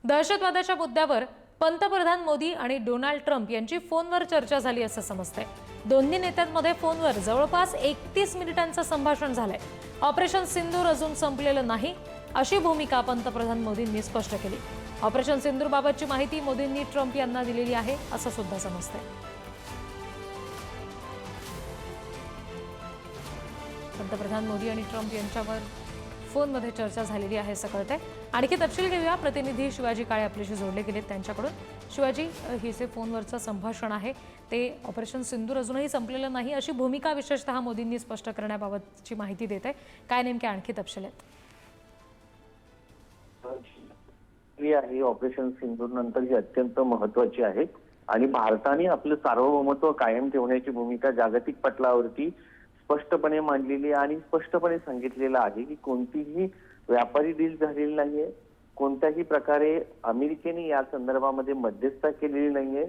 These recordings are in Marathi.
दहशतवादाच्या मुद्द्यावर पंतप्रधान मोदी आणि डोनाल्ड ट्रम्प यांची फोनवर चर्चा झाली असं समजतंय। दोन्ही नेत्यांमध्ये फोनवर जवळपास 31 मिनिटांचं संभाषण झालंय। ऑपरेशन सिंदूर अजून संपलेलं नाही अशी भूमिका पंतप्रधान मोदींनी स्पष्ट केली। ऑपरेशन सिंदूर बाबतची माहिती मोदींनी ट्रम्प यांना दिलेली आहे असं सुद्धा समजतंय। पंतप्रधान मोदी आणि ट्रम्प यांच्यावर फोनमध्ये चर्चा झालेली आहे असं कळतंय। आणखी तपशील घेऊया, प्रतिनिधी शिवाजी काळे आपल्याशी जोडले गेलेत त्यांच्याकडून। शिवाजी, हे जे फोनवरचं संभाषण आहे ते ऑपरेशन सिंदूर अजूनही संपलेलं नाही अशी भूमिका विशेषतः मोदींनी स्पष्ट करण्याबाबतची माहिती देत आहे। काय नेमके आणखी तपशील आहेत? ही ऑपरेशन सिंदूर नंतर ही अत्यंत महत्त्वाची आहे आणि भारताने आपलं सार्वभौमत्व कायम ठेवण्याची भूमिका जागतिक पटलावरती स्पष्टपणे मांडलेली आणि स्पष्टपणे सांगितलेलं आहे की कोणतीही व्यापारी डील झालेली नाहीये, कोणत्याही प्रकारे अमेरिकेने या संदर्भामध्ये मध्यस्थता केलेली नाहीये।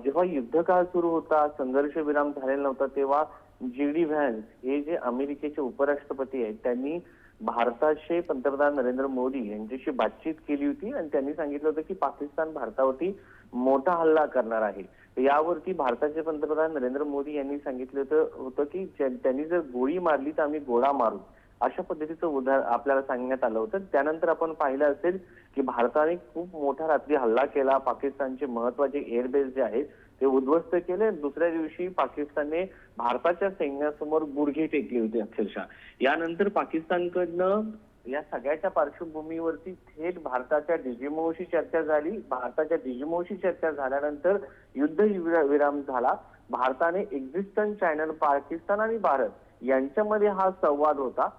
जेव्हा युद्धकाळ सुरू होता, संघर्ष विराम झालेला नव्हता, तेव्हा जी.डी. व्हॅन्स हे जे अमेरिकेचे उपराष्ट्रपती आहेत त्यांनी भारताचे पंतप्रधान नरेंद्र मोदी यांच्याशी बातचीत केली होती आणि त्यांनी सांगितलं होतं की पाकिस्तान भारतावरती मोठा हल्ला करणार आहे। यावरती भारताचे पंतप्रधान नरेंद्र मोदी यांनी सांगितलं होतं की त्यांनी जर गोळी मारली तर आम्ही गोळा मारू, अशा पद्धतीचं उदाहरण आपल्याला सांगण्यात आलं होतं। त्यानंतर आपण पाहिलं असेल की भारताने खूप मोठा रात्री हल्ला केला, पाकिस्तानचे महत्वाचे एअरबेस जे आहेत ते उद्ध्वस्त केले। दुसऱ्या दिवशी पाकिस्तानने भारताच्या सैन्यासमोर गुडघे टेकले होते अक्षरशः। यानंतर पाकिस्तानकडनं या सगळ्याच्या पार्श्वभूमीवरती थेट भारताच्या डीजीएमओशी चर्चा झाली। भारताच्या डीजीएमओशी चर्चा झाल्यानंतर युद्ध विराम झाला। भारताने एक्झिस्टंट चॅनल पाकिस्तान आणि भारत यांच्यामध्ये हा संवाद होता।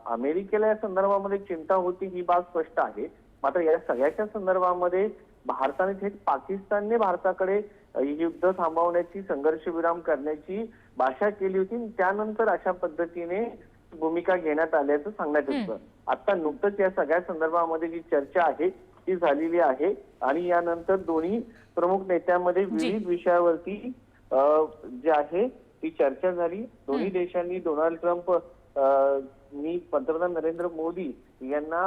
अमेरिकेला या संदर्भामध्ये चिंता होती ही बाब स्पष्ट आहे। मात्र या सगळ्याच्या संदर्भामध्ये भारताने थेट पाकिस्तानने भारताकडे युद्ध थांबवण्याची, संघर्ष विराम करण्याची भाषा केली होती। त्यानंतर अशा पद्धतीने भूमिका घेण्यात आल्याचं सांगण्यात येतं। आता नुकतंच या सगळ्या संदर्भामध्ये जी चर्चा आहे ती झालेली आहे आणि यानंतर दोन्ही प्रमुख नेत्यांमध्ये विविध विषयावरती जे आहे ती चर्चा झाली। दोन्ही देशांनी डोनाल्ड ट्रम्प मी पंतप्रधान नरेंद्र मोदी यांना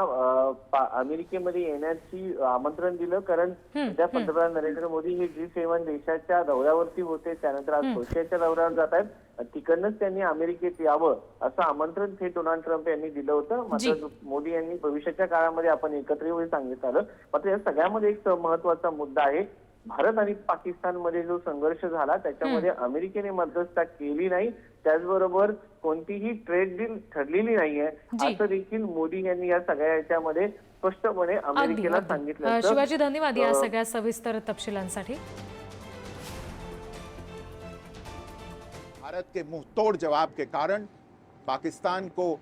अमेरिकेमध्ये येण्याची आमंत्रण दिलं, कारण सध्या पंतप्रधान नरेंद्र मोदी हे G7 देशाच्या दौऱ्यावरती होते। त्यानंतर आज क्रोएशियाच्या दौऱ्यावर जात आहेत। तिकडनंच त्यांनी अमेरिकेत यावं असं आमंत्रण थेट डोनाल्ड ट्रम्प यांनी दिलं होतं। मात्र मोदी यांनी भविष्याच्या काळामध्ये आपण एकत्र येऊन सांगितलं आलं। मात्र या सगळ्यामध्ये एक महत्वाचा मुद्दा आहे, भारत आणि पाकिस्तान मध्ये जो संघर्ष झाला त्याच्यामध्ये अमेरिकेने मध्यस्थता केली नाही, त्याचबरोबर कोणतीही ट्रेड डील ठरलेली नाहीये असं देखील मोदी यांनी या सगळ्या याच्यामध्ये स्पष्टपणे अमेरिकेला सांगितलं। शिवाजी, धन्यवाद या सगळ्या सविस्तर तपशिलांसाठी। भारत के मुंहतोड़ जवाब के कारण पाकिस्तान को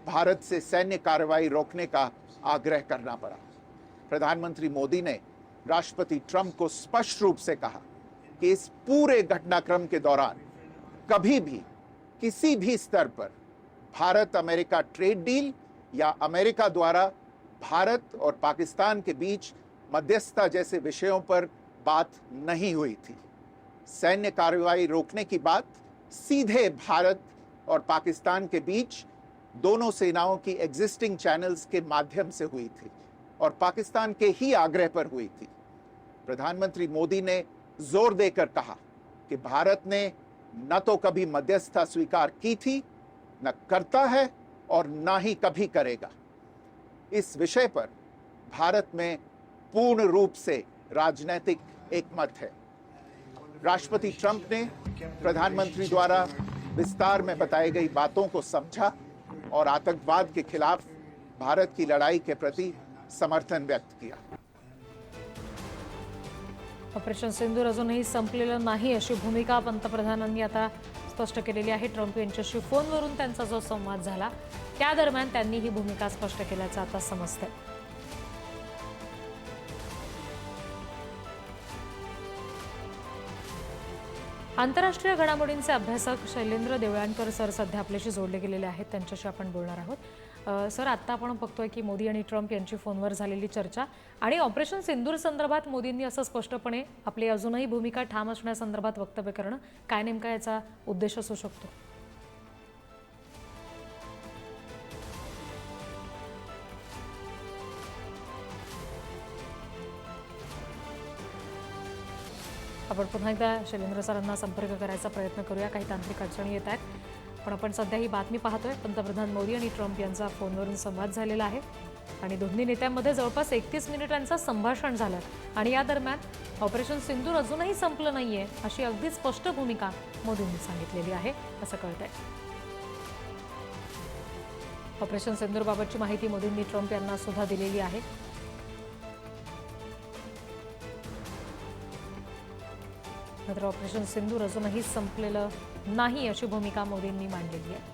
भारत से सैन्य कार्रवाई रोकने का आग्रह करना पड़ा। प्रधानमंत्री मोदी ने राष्ट्रपति ट्रंप को स्पष्ट रूप से कहा कि इस पूरे घटनाक्रम के दौरान कभी भी किसी भी स्तर पर भारत अमेरिका ट्रेड डील या अमेरिका द्वारा भारत और पाकिस्तान के बीच मध्यस्थता जैसे विषयों पर बात नहीं हुई थी। सैन्य कार्रवाई रोकने की बात सीधे भारत और पाकिस्तान के बीच दोनों सेनाओं की एग्जिस्टिंग चैनल्स के माध्यम से हुई थी और पाकिस्तान के ही आग्रह पर हुई थी। प्रधानमंत्री मोदी ने जोर देकर कहा कि भारत ने न तो कभी मध्यस्थता स्वीकार की थी, न करता है और न ही कभी करेगा। इस विषय पर भारत में पूर्ण रूप से राजनीतिक एकमत है। राष्ट्रपति ट्रंप ने प्रधानमंत्री द्वारा विस्तार में बताई गई बातों को समझा और आतंकवाद के खिलाफ भारत की लड़ाई के प्रति समर्थन व्यक्त किया। ऑपरेशन सिंदूर अजूनही संपलेलं नाही अशी भूमिका पंतप्रधानांनी आता स्पष्ट केलेली आहे। ट्रम्प यांच्याशी फोनवरून त्यांचा जो संवाद झाला त्या दरम्यान त्यांनी ही भूमिका स्पष्ट केल्याचं आता समजतंय। आंतरराष्ट्रीय घडामोडींचे अभ्यासक शैलेंद्र देवळाणकर सर सध्या आपल्याशी जोडले गेलेले आहेत, त्यांच्याशी आपण बोलणार आहोत। सर, आता आपण बघतोय की मोदी आणि ट्रम्प यांची फोनवर झालेली चर्चा आणि ऑपरेशन सिंदूर संदर्भात मोदींनी असं स्पष्टपणे आपली अजूनही भूमिका ठाम असण्यासंदर्भात वक्तव्य करणं, काय नेमका याचा उद्देश असू शकतो? आपण पुन्हा एकदा शैलेंद्र सरांना संपर्क करायचा प्रयत्न करूया. काही तांत्रिक अडचणी येत आहेत, पण आपण सध्या ही बातमी पाहतोय. पंतप्रधान मोदी आणि ट्रम्प यांचा फोनवरून संवाद झालेला आहे आणि दोन्ही नेत्यांमध्ये जवळपास 31 मिनिटांचं संभाषण झालं आणि या दरम्यान ऑपरेशन सिंदूर अजूनही संपलं नाहीये अशी अगदी स्पष्ट भूमिका मोदींनी सांगितलेली आहे असं कळतंय. ऑपरेशन सिंदूरबाबतची माहिती मोदींनी ट्रम्प यांना सुद्धा दिलेली आहे. मात्र ऑपरेशन सिंदूर अजूनही संपलेलं नाही अशी भूमिका मोदींनी मांडलेली आहे.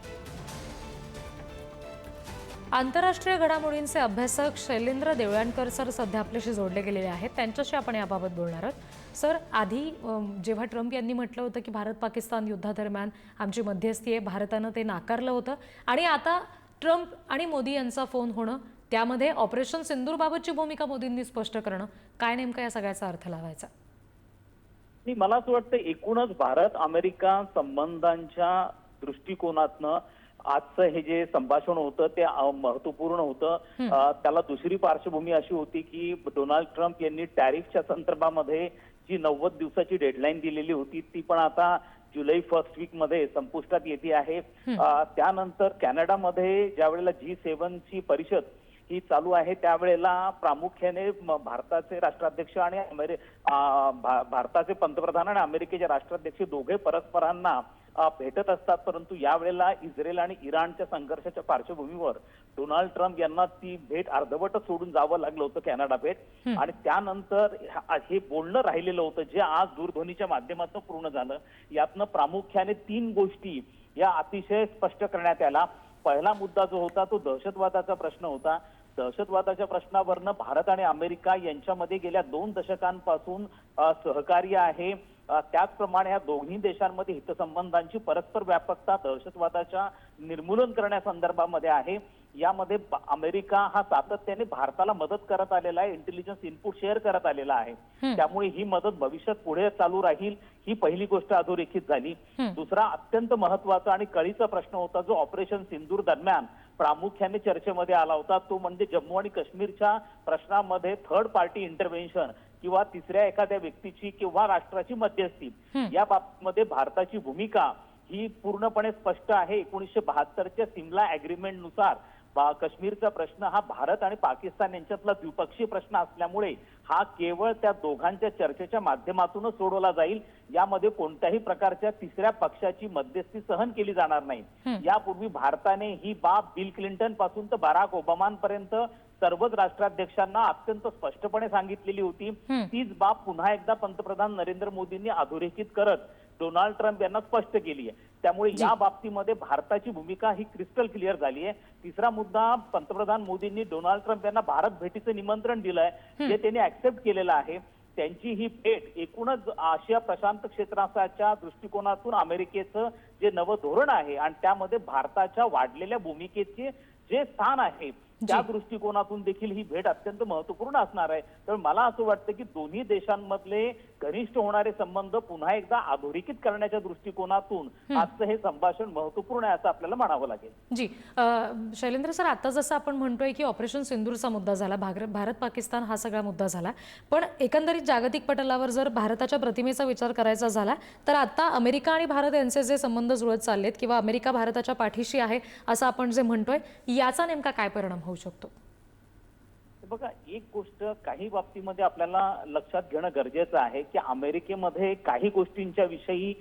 आंतरराष्ट्रीय घडामोडींचे अभ्यासक शैलेंद्र देवळणकर सर सध्या आपल्याशी जोडले गेलेले आहेत. त्यांच्याशी आपण याबाबत बोलणार आहोत. सर, आधी जेव्हा ट्रम्प यांनी म्हटलं होतं की भारत पाकिस्तान युद्धादरम्यान आमची मध्यस्थी आहे, भारतानं ते नाकारलं होतं आणि आता ट्रम्प आणि मोदी यांचा फोन होणं, त्यामध्ये ऑपरेशन सिंदूरबाबतची भूमिका मोदींनी स्पष्ट करणं, काय नेमका या सगळ्याचा अर्थ लावायचा? मला असं वाटतं एकूणच भारत अमेरिका संबंधांच्या दृष्टिकोनातनं आजचं हे जे संभाषण होतं ते महत्वपूर्ण होतं. त्याला दुसरी पार्श्वभूमी अशी होती की डोनाल्ड ट्रम्प यांनी टॅरिफच्या संदर्भामध्ये जी 90 दिवसाची डेडलाईन दिलेली होती ती पण आता जुलै फर्स्ट वीक मध्ये संपुष्टात येते आहे. त्यानंतर कॅनडामध्ये ज्या वेळेला G7 ची परिषद ही चालू आहे त्यावेळेला प्रामुख्याने भारताचे राष्ट्राध्यक्ष आणि भारताचे पंतप्रधान आणि अमेरिकेचे राष्ट्राध्यक्ष दोघे परस्परांना भेटत असतात. परंतु यावेळेला इस्रायल आणि इराणच्या संघर्षाच्या पार्श्वभूमीवर डोनाल्ड ट्रम्प यांना ती भेट अर्धवटच सोडून जावं लागलं होतं, कॅनडा भेट. आणि त्यानंतर हे बोलणं राहिलेलं होतं जे आज दूरध्वनीच्या माध्यमातून पूर्ण झालं. यातनं प्रामुख्याने 3 गोष्टी या अतिशय स्पष्ट करण्यात आल्या. पहिला मुद्दा जो होता तो दहशतवादाचा प्रश्न होता. दहशतवादाच्या प्रश्नावरनं भारत आणि अमेरिका यांच्यामध्ये गेल्या 2 दशकांपासून सहकार्य आहे. त्याचप्रमाणे या दोन्ही देशांमध्ये हितसंबंधांची परस्पर व्यापकता दहशतवादाच्या निर्मूलन करण्यासंदर्भामध्ये आहे. यामध्ये अमेरिका हा सातत्याने भारताला मदत करत आलेला आहे, इंटेलिजन्स इनपुट शेअर करत आलेला आहे. त्यामुळे ही मदत भविष्यात पुढे चालू राहील, ही पहिली गोष्ट अधोरेखित झाली. दुसरा अत्यंत महत्वाचा आणि कळीचा प्रश्न होता जो ऑपरेशन सिंदूर दरम्यान प्रामुख्याने चर्चेमध्ये आला होता, तो म्हणजे जम्मू आणि काश्मीरच्या प्रश्नामध्ये थर्ड पार्टी इंटरव्हेन्शन किंवा तिसऱ्या एखाद्या व्यक्तीची किंवा राष्ट्राची मध्यस्थी या बाबतीमध्ये भारताची भूमिका ही पूर्णपणे स्पष्ट आहे. 1972च्या सिमला अग्रीमेंट नुसार काश्मीरचा प्रश्न हा भारत आणि पाकिस्तान यांच्यातला द्विपक्षीय प्रश्न असल्यामुळे हा केवळ त्या दोघांच्या चर्चेच्या माध्यमातूनच सोडवला जाईल. यामध्ये कोणत्याही प्रकारच्या तिसऱ्या पक्षाची मध्यस्थी सहन केली जाणार नाही. यापूर्वी भारताने ही बाब बिल क्लिंटन पासून तर बराक ओबामांपर्यंत सर्वच राष्ट्राध्यक्षांना अत्यंत स्पष्टपणे सांगितलेली होती. तीच बाब पुन्हा एकदा पंतप्रधान नरेंद्र मोदींनी अधोरेखित करत डोनाल्ड ट्रम्प यांना स्पष्ट केली आहे. त्यामुळे या बाबतीमध्ये भारताची भूमिका ही क्रिस्टल क्लिअर झाली आहे. तिसरा मुद्दा, पंतप्रधान मोदींनी डोनाल्ड ट्रम्प यांना भारत भेटीचं निमंत्रण दिलंय, जे त्यांनी ऍक्सेप्ट केलेलं आहे. त्यांची ही भेट एकूणच आशिया प्रशांत क्षेत्राच्या दृष्टिकोनातून अमेरिकेचं जे नवं धोरण आहे आणि त्यामध्ये भारताच्या वाढलेल्या भूमिकेचे जे स्थान आहे त्या दृष्टिकोनातून देखील ही भेट अत्यंत महत्वपूर्ण असणार आहे. तर मला असं वाटतं की दोन्ही देशांमधले घनिष्ठ होणारे संबंध पुन्हा एकदा अधोरेखित करण्याच्या दृष्टिकोनातून आजचं हे संभाषण महत्वपूर्ण आहे असं आपल्याला म्हणावं लागेल. जी शैलेंद्र सर, आता जसं आपण म्हणतोय की ऑपरेशन सिंदूरचा मुद्दा झाला, भारत पाकिस्तान हा सगळा मुद्दा झाला, पण एकंदरीत जागतिक पटलावर जर भारताच्या प्रतिमेचा विचार करायचा झाला तर आता अमेरिका आणि भारत यांचे जे संबंध जुळत चाललेत किंवा अमेरिका भारताच्या पाठीशी आहे असं आपण जे म्हणतोय, याचा नेमका काय परिणाम होऊ शकतो? बघा, एक गोष्ट काही बाबतीमध्ये आपल्याला लक्षात घेणं गरजेचं आहे की अमेरिकेमध्ये काही गोष्टींच्या विषयी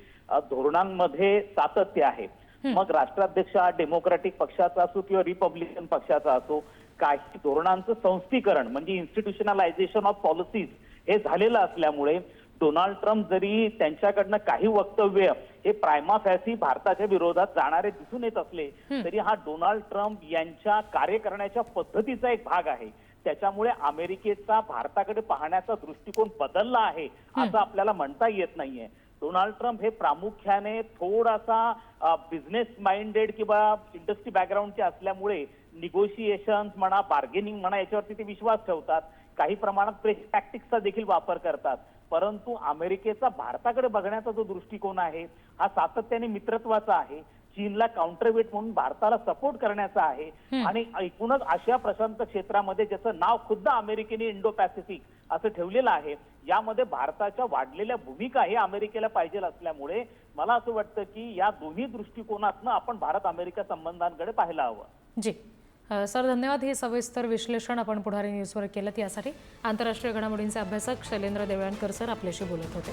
धोरणांमध्ये सातत्य आहे. मग राष्ट्राध्यक्ष डेमोक्रॅटिक पक्षाचा असो किंवा रिपब्लिकन पक्षाचा असो, काही धोरणांचं संस्थीकरण म्हणजे इन्स्टिट्यूशनलायझेशन ऑफ पॉलिसीज हे झालेलं असल्यामुळे डोनाल्ड ट्रम्प जरी त्यांच्याकडनं काही वक्तव्य हे प्रायमा फॅसी भारताच्या विरोधात जाणारे दिसून येत असले तरी हा डोनाल्ड ट्रम्प यांच्या कार्य करण्याच्या पद्धतीचा एक भाग आहे. त्याच्यामुळे अमेरिकेचा भारताकडे पाहण्याचा दृष्टिकोन बदलला आहे असं आपल्याला म्हणता येत नाहीये. डोनाल्ड ट्रम्प हे प्रामुख्याने थोडासा बिझनेस माइंडेड किंवा इंडस्ट्री बॅकग्राऊंडचे असल्यामुळे निगोशिएशन्स म्हणा, बार्गेनिंग म्हणा, याच्यावरती ते विश्वास ठेवतात. काही प्रमाणात प्रेस टॅक्टिक्सचा देखील वापर करतात. परंतु अमेरिकेचा भारताकडे बघण्याचा जो दृष्टिकोन आहे हा सातत्याने मित्रत्वाचा आहे. चीनला काउंटरवेट म्हणून भारताला सपोर्ट करण्याचा आहे आणि एकूणच आशिया प्रशांत क्षेत्रामध्ये ज्याचं नाव खुद्द अमेरिकेने इंडो पॅसिफिक असं ठेवलेलं आहे, यामध्ये भारताच्या वाढलेल्या भूमिका हे अमेरिकेला पाहिजे असल्यामुळे मला असं वाटतं की या दोन्ही दृष्टिकोनातनं आपण भारत अमेरिका संबंधांकडे पाहायला हवं. जी सर, धन्यवाद. हे सविस्तर विश्लेषण आपण पुढारी न्यूजवर केलं. यासाठी आंतरराष्ट्रीय घडामोडींचे अभ्यासक शैलेंद्र देवळणकर सर आपल्याशी बोलत होते.